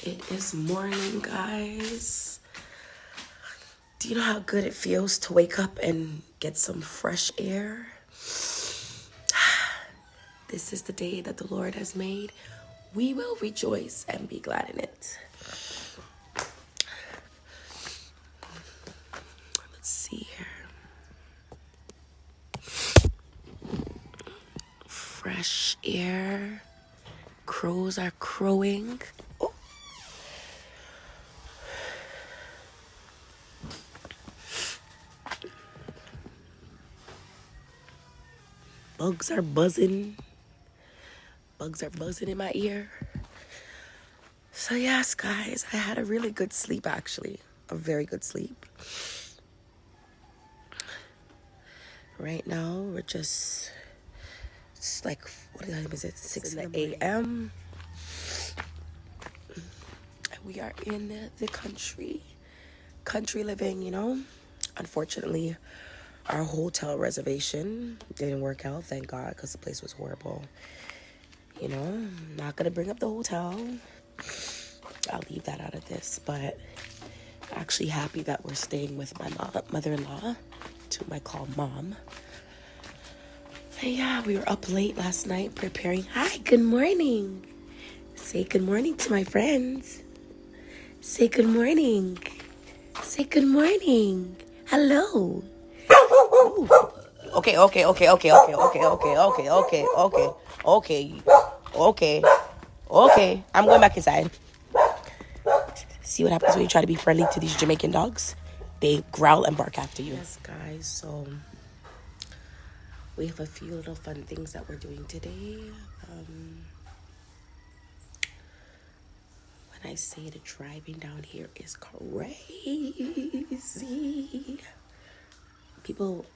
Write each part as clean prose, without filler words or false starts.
It is morning, guys. Do you know how good it feels to wake up and get some fresh air? This is the day that the Lord has made. We will rejoice and be glad in it. Let's see here. Fresh air. Crows are crowing. Oh. Bugs are buzzing. Bugs are buzzing in my ear. So yes, guys, I had a really good sleep, actually. A very good sleep. Right now, we're just... It's like, what time is it? 6 a.m. We are in the country. Country living, you know. Unfortunately, our hotel reservation didn't work out, thank God, because the place was horrible. You know, I'm not going to bring up the hotel. I'll leave that out of this. But actually happy that we're staying with my mother-in-law, to my call mom. And yeah, we were up late last night preparing. Hi, good morning. Say good morning to my friends. Say good morning. Say good morning. Hello. Ooh. Okay. I'm going back inside. See what happens when you try to be friendly to these Jamaican dogs? They growl and bark after you. Yes, guys, so we have a few little fun things that we're doing today. When I say the driving down here is crazy. People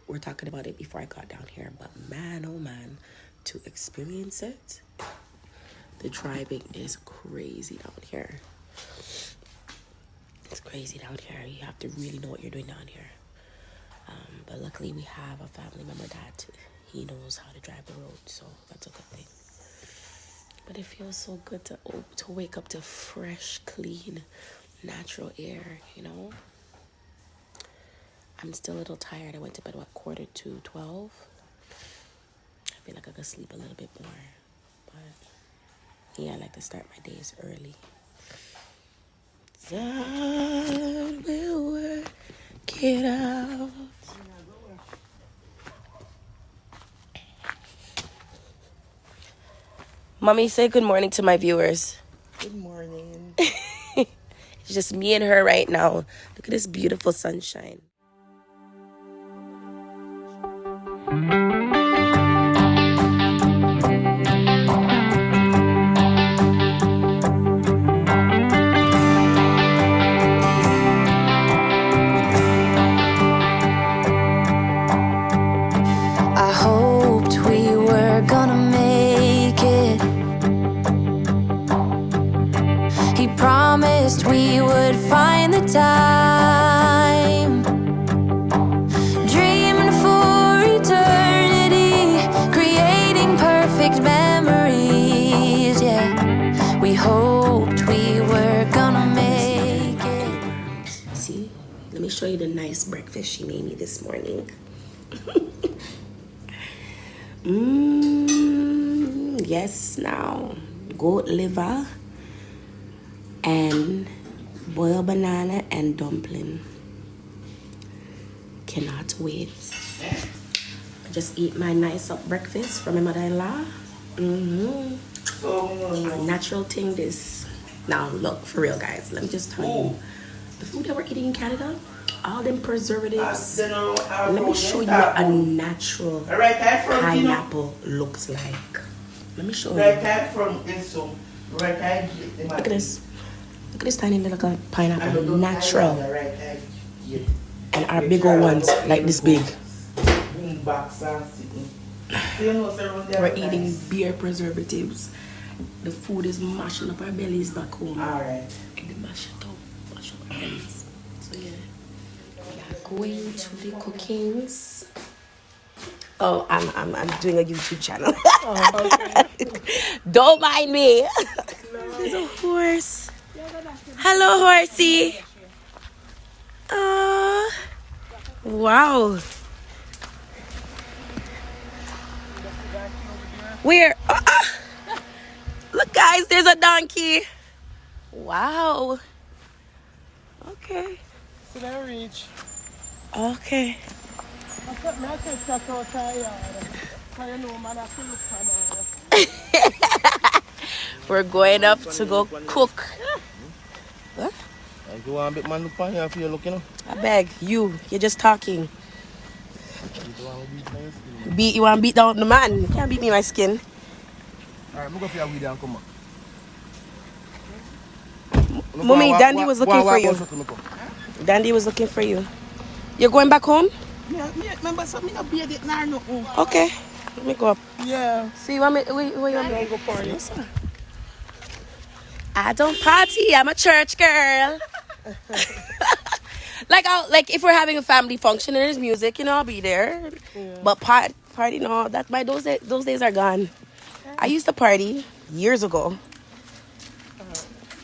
were talking about it before I got down here, but man, oh man, to experience it, the driving is crazy down here. It's crazy down here. You have to really know what you're doing down here. But luckily we have a family member that he knows how to drive the road, so that's a good thing. But it feels so good to wake up to fresh, clean, natural air, you know? I'm still a little tired. I went to bed, 11:45? I feel like I could sleep a little bit more. But yeah, I like to start my days early. God will work it out. Mommy, say good morning to my viewers. Good morning. It's just me and her right now. Look at this beautiful sunshine. I hoped we were gonna make it. He promised we would find the time, dreaming for eternity, creating perfect memories. Yeah, we hoped we were gonna make it. See, let me show you the nice breakfast she made me this morning. Yes, now goat liver and boiled banana and dumpling. Cannot wait. I just eat my nice up breakfast from my mother-in-law. Natural thing this. Now look, for real guys, let me just tell you, the food that we're eating in Canada, all them preservatives. Let me show you what a natural pineapple looks like. Let me show you. Look at this. Look at this tiny little pineapple. Natural. And our big old ones, like this big. We're eating beer preservatives. The food is mashing up our bellies back home. Alright. And they mash it up. Mash up our bellies. So yeah. We are going to the cookings. Oh, I'm doing a YouTube channel. Oh, okay. Don't mind me. No. There's a horse. Hello, horsey. Wow. Where? Look, guys, there's a donkey. Wow. Okay. So they reach. Okay. I put my test out of yard. So you know, man, I feel look. We're going up to go cook. What? You want a bit man look on here for you look, you know? I beg you're just talking. You want to beat my skin? You want to beat down the man? You can't beat me my skin. Alright, I'm going to go for your weed and come back. Mommy, Dandy was looking for you. Dandy was looking for you. You're going back home? Yeah, remember something I beard it now, no. Okay. Let me go up. Yeah. So you want me? Where you want me? I go party. Yes, sir. I don't party. I'm a church girl. like if we're having a family function and there's music, you know, I'll be there. Yeah. But party, no, that those days are gone. I used to party years ago.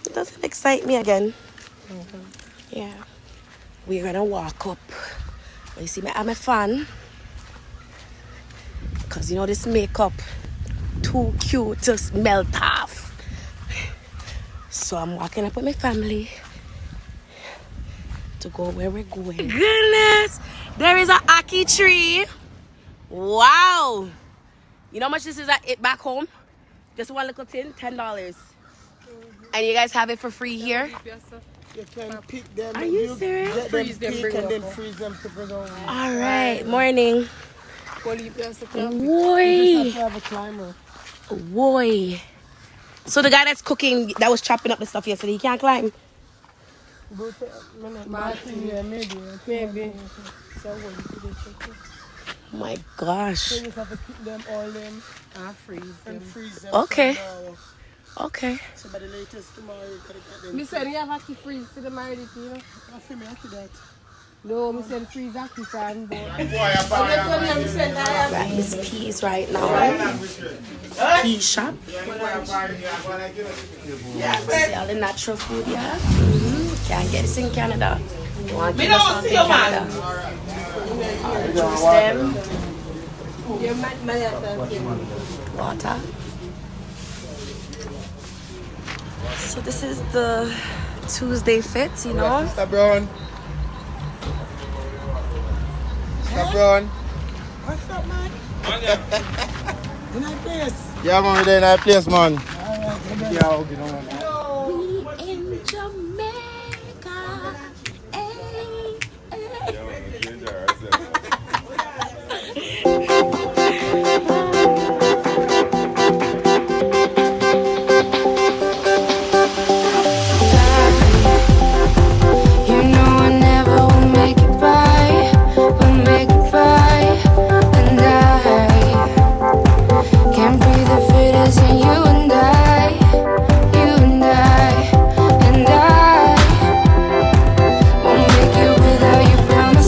It doesn't excite me again. Yeah, we're gonna walk up. You see, I'm a fan because you know this makeup too cute to melt off. So I'm walking up with my family to go where we're going. Goodness, there is a ackee tree. Wow. You know how much this is at it back home? Just one little tin, $10. And you guys have it for free here? You can pick them. Are you serious? Get them pick and then freeze them to bring home. All right, morning. You Boy. just have to have a climber. Boy. So the guy that's cooking, that was chopping up the stuff yesterday, he can't climb? Go to Martin, yeah, maybe. Maybe. So what you do this? Oh my gosh. So you just have to keep them all in and freeze them. Okay. Tomorrow. Okay. So by the latest tomorrow, you gotta get them. Me said you have to freeze to the married, you know. I feel me after that. No, me said freeze after time, but Got this peas right now. Pea shop. See all the natural food, yeah? Can't get this in Canada. You want to get this in Canada. All the juice them. Water. So this is the Tuesday fit, you know? Stop Brown. Stop Brown. What's up, man? In that place. Yeah, man, we're there in that place, man. Alright, Yeah, okay, no, man. We in Jamaica. You know I never will make it by, and I can't breathe if it isn't you and I, and I won't make it without you by my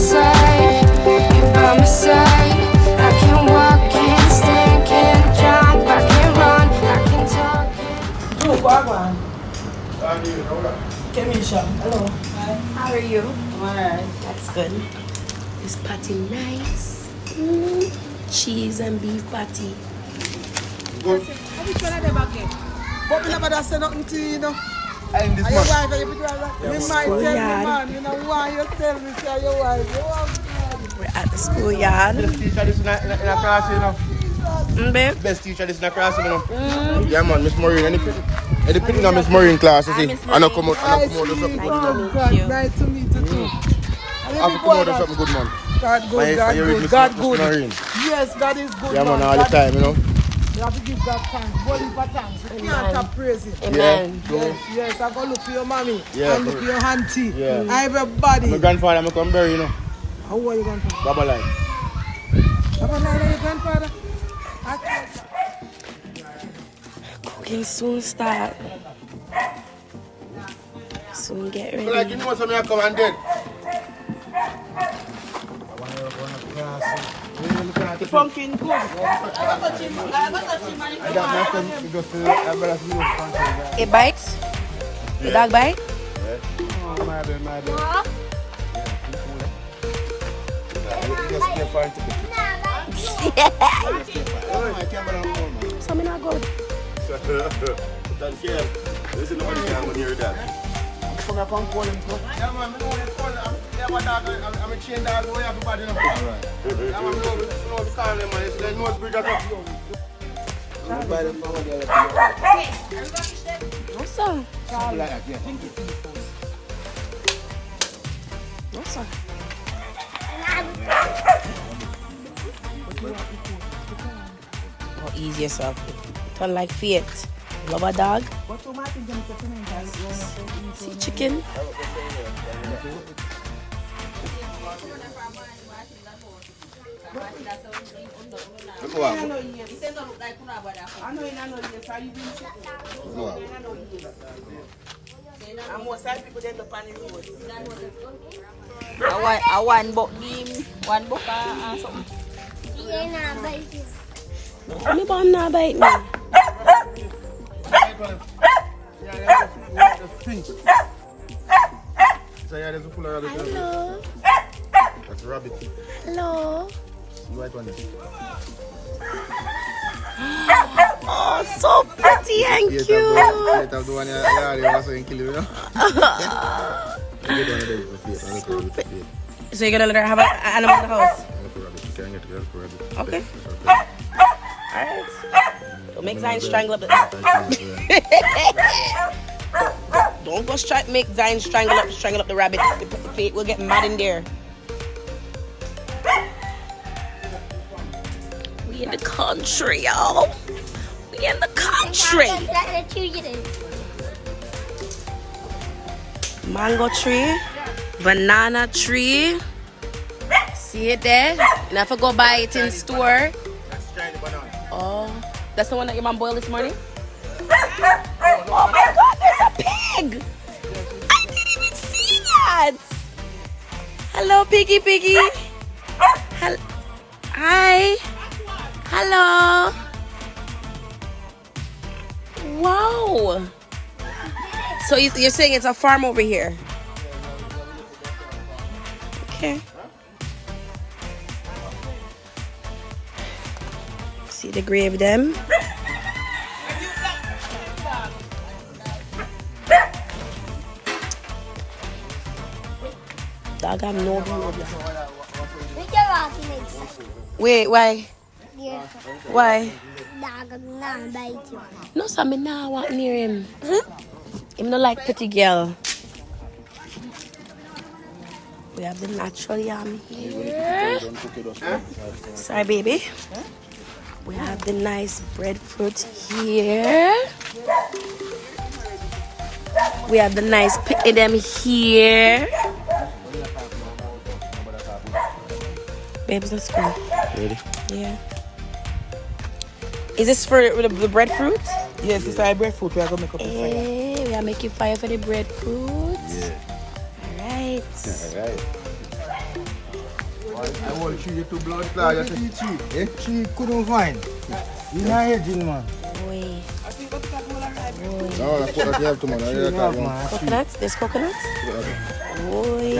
side, I can't walk, can't stand, can't jump, I can't run, I can't talk. Oh, go on. Kemisha. Hello. Hi. How are you? Alright. That's good. This patty nice. Cheese and beef patty. But we never say nothing to you, you know. And this Are your man. wife, are you put me might tell me, schoolyard. man. You know why you tell me, say your wife. You want We're at the schoolyard. Best teacher this in a class, you know. Babe. Best teacher this in a class, you know. Yeah, man, Miss Maureen. Any pity now, Miss Maureen class, you Hi, see. Miss I know come out, I I know come out with something see. good, you know. Oh, God, you. nice to meet you too. I have to come out with something good, man. God good, My- God you read good, Miss God Miss good. Maureen. Yes, God is good, Yeah, man, all the God- time, you know. You have to give God thanks. God is for thanks. You can't stop praising. Amen. Yes, yes, I go look for your mommy. Yeah, and look for your auntie. Yeah. Everybody. My grandfather, I'm come bury, you know. How are you grandfather? Baba like. Baba like your grandfather? Cooking soon start. Soon get Like, you ready. know something I come and dead. The pumpkin good. It bites? The dog bite? Oh, my bad. So me not go. Don't care. Listen to what you can when you're that. Come here, come call him. Yeah, man, I know what it's called. I'm a chain dog. We have everybody. Alright. Yeah, man, we know the call them, man. It's the nose bridge up. What's up? Something like that, yeah. What's up? Oh, ease yourself. Turn like feet. Love a dog. See chicken. One book game, one book something. Me bomb not bite me. So yeah, there's a full of rabbit. Hello. That's a rabbit. Hello. See white one there. Oh, so pretty and cute. Yeah, the one you also in kill you, know? So you're gonna let her have an animal in the house? Okay. Alright. So make Zion strangle up the... Don't go make Zion strangle up the rabbit. The feet will get mad in there. We in the country, y'all. We in the country. Mango tree, banana tree. See it there? You have to go buy it in store. Oh, that's the one that your mom boiled this morning? Oh my God, there's a pig! I didn't even see that! Hello, piggy. Hi. Hello. Wow. So you're saying it's a farm over here? Okay. See the grave them? Dog have no behavior. Wait, why? Why? No, so me nah want near him. Him no like pretty girl. We have the natural yam here. Sorry, baby. We have the nice breadfruit here. We have the nice picnic them here. Babes, let's go. Ready? Yeah. Is this for the breadfruit? Yes, it's our breadfruit. We are going to make up a fire. We are making fire for the breadfruit. Yeah. Alright. Alright. I want you to blood clot. She couldn't find. You're not hedging, man. Boy. No, that's what you have to, man. Coconuts? There's coconuts? Boy.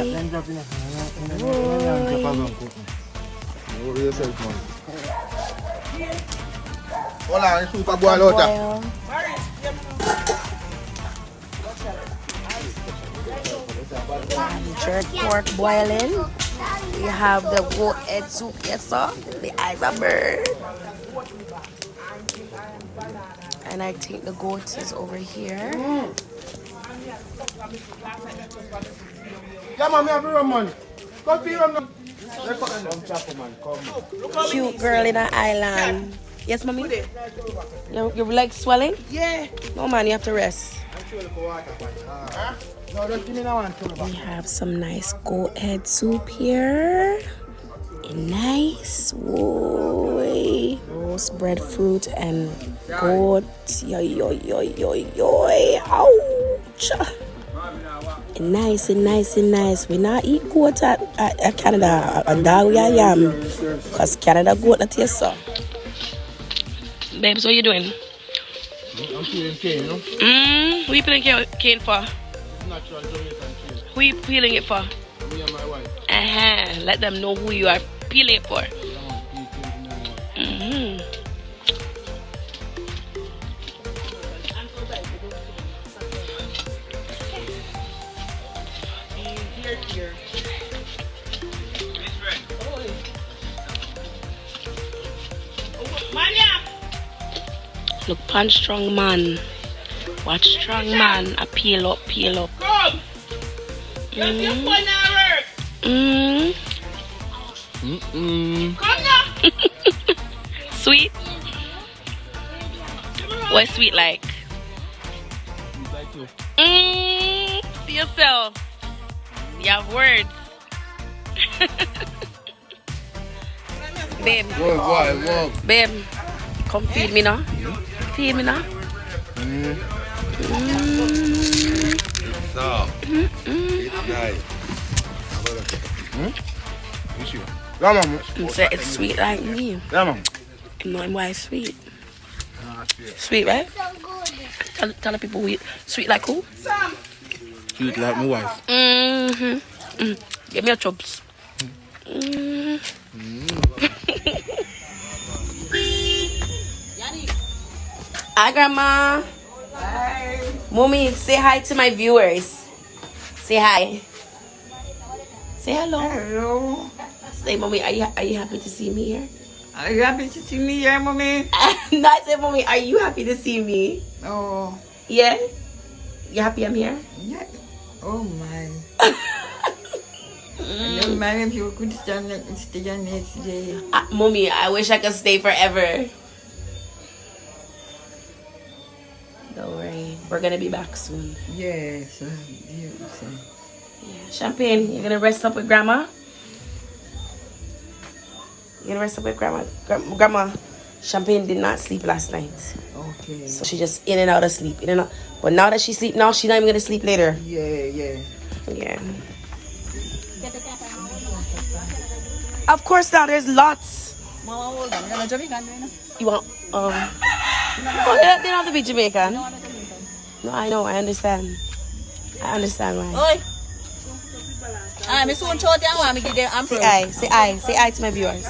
Over yourself, man. Hold on, it's super boil out there. Jerk pork boiling. We have the goat head soup, yes sir. The eyes of bird. And I think the goat is over here. Yeah, man, me have a rum, man. Come see rum. Cute girl in an island. Yes, mommy? Your legs swelling? Yeah. No, man, you have to rest. No, just give me that one. We have some nice goat head soup here. Nice. Whoa. Roast breadfruit and goat. Ouch. Nice. We not eat goat at Canada. A dog we are yam. Because Canada goat not taste so. Babes, what are you doing? peeling cane, you know? Who you peeling cane for? It's natural Jamaican cane. Who you peeling it for? Me and my wife. Let them know who you are peeling it for. Look, pan strong man. Watch strong man. I peel up. Come! Come now! Sweet? What's sweet like? Like you. See yourself. You have words. Babe. Whoa. Babe. Come feed me now. Feed me now. So, it's nice. Yeah, mama. Say it's sweet like me. Yeah, mama. You know why it's sweet. Sweet, right? Tell the people sweet like who? Sweet like my wife. Give me your chops. Hi, Grandma. Hi. Mommy, say hi to my viewers. Say hi. Say hello. Hello. Say, Mommy, are you happy to see me here? Are you happy to see me here, mommy? No, I said, Mommy, are you happy to see me? Oh. Yeah? You happy I'm here? Yeah. Oh my. No matter if you could stand stay on next day. Mommy, I wish I could stay forever. Don't worry. We're going to be back soon. Yes. Yeah. Champagne, you're going to rest up with Grandma? You're going to rest up with Grandma? Grandma, Champagne did not sleep last night. Okay. So she just in and out of sleep. In and out. But now that she sleep now, she's not even going to sleep later. Yeah. Yeah. Of course now, there's lots. Mama, hold on. You're not Jamaican, You want, oh, they don't have to be Jamaican. No, I know, I understand. I understand why. Oi. I'm soon short and want me give them ample. Say I to my viewers.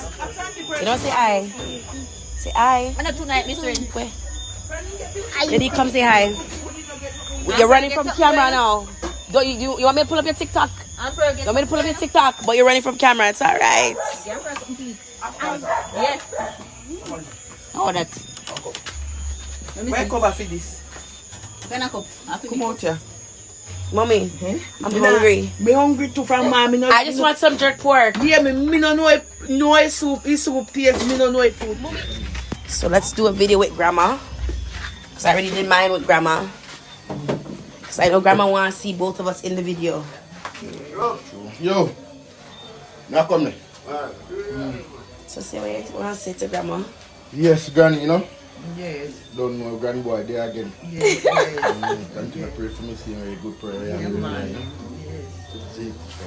You don't say I. Say I. I'm not tonight, Miss Rin. Where? Lady, come say hi. You're running from camera now. Don't you want me to pull up your TikTok? You want me to pull up your TikTok? But you're running from camera. It's alright. Yeah. Oh, that. Where cover for this? Come out here. Mommy, I'm hungry. Me hungry too from mom. I just want some jerk pork. Yeah, me no know it soup. It's soup taste. Me no know it food. So let's do a video with Grandma. Because I already did mine with Grandma. Because I know Grandma wants to see both of us in the video. Yo. Now come there. So say what you want to say to Grandma. Yes, Granny, you know? Yes. Don't know Granny boy there again. Yes. Continue to pray for me, see a good prayer. Yeah, man. See, so,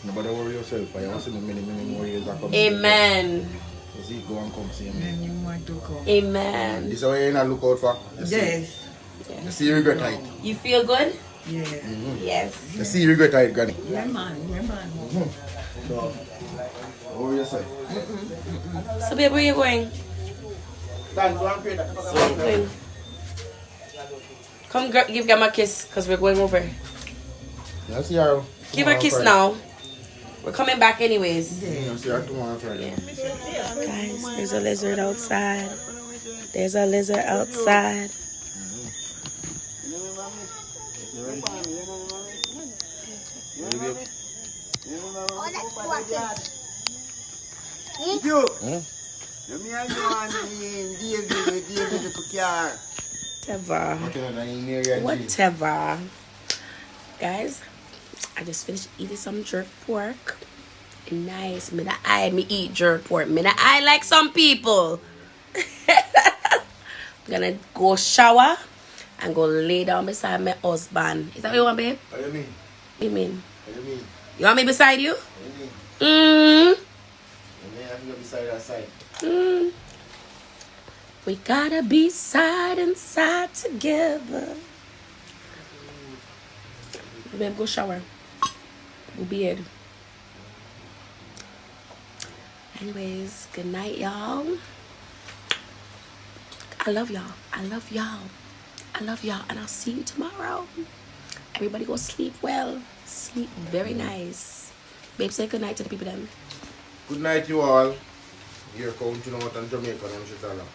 nobody worry yourself. I want to see many more years that come. Amen. You see, go and come see me. Then you want to come. Amen. This is what you're going to look out for. You see, Yes. you see you regret it. You feel good? Yeah. Yes. You see you regret it, Granny. Yeah, man. So, worry yourself. So babe, where you going? Dan, go and pray that. Where you going? Come give Grandma a kiss because we're going over. Yeah, see her. Give her a kiss now. We're coming back anyways. Yeah, see her tomorrow Friday. Guys, there's a lizard outside. There's a lizard outside. Whatever. Guys, I just finished eating some jerk pork. Nice. Me eat jerk pork. I like some people. I'm gonna go shower and go lay down beside my husband. Is that what you want, babe? What do you mean? What you mean? What do you mean? You want me beside you? What do you mean? Mm. You may have to go beside that side. Mm. We gotta be side and side together. Babe, go shower. We'll be in. Anyways, good night, y'all. I love y'all. I love y'all. I love y'all. And I'll see you tomorrow. Everybody go sleep well. Sleep very nice. Babe, say good night to the people then. Good night, you all. Here comes Clarendon Jamaica and Chitala.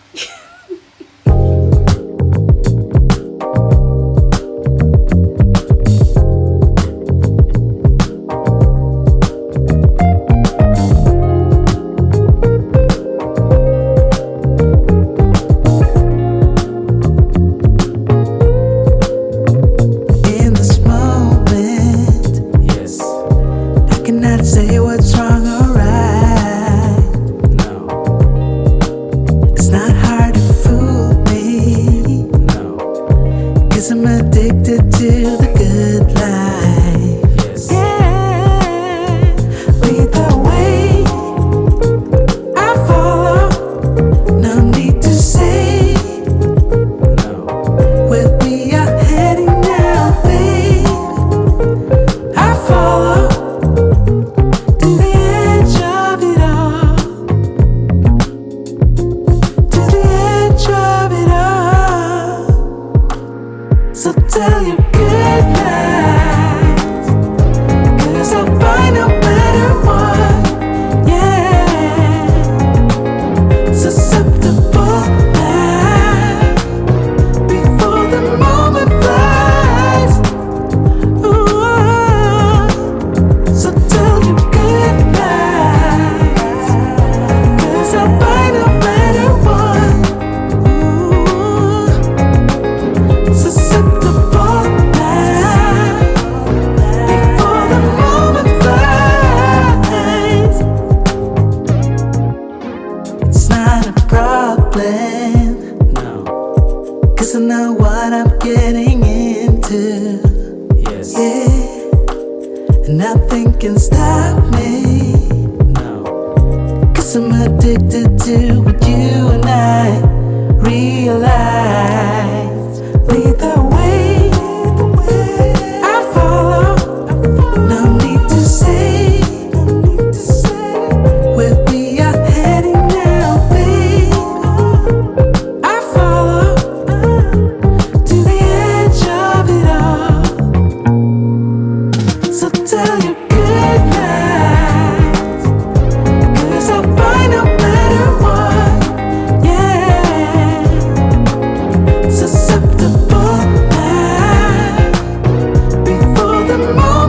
In this moment, yes, I cannot say what's wrong or right. No, it's not hard to fool me. No, 'cause I'm addicted to the good life. Yes, yeah. Lead the way, I follow. No need to say. Where we are heading now, babe, I follow to the edge of it all, to the edge of it all. So tell your good night, 'cause I'll buy no matter what, yeah. Susceptible now, before the moment flies. Ooh, so tell you good night, 'cause I'll buy no matter what. Ooh, susceptible now, before the moment flies. It's not a problem, no, 'cause I know what I'm getting into. Yes, yeah, and nothing can stop me. No, 'cause I'm addicted to what you and I realize. Lead the way, I follow. No need to say where we are heading now, babe. I follow to the edge of it all. So tell your good night, 'cause I'll buy no matter what, yeah. Susceptible now, before the moment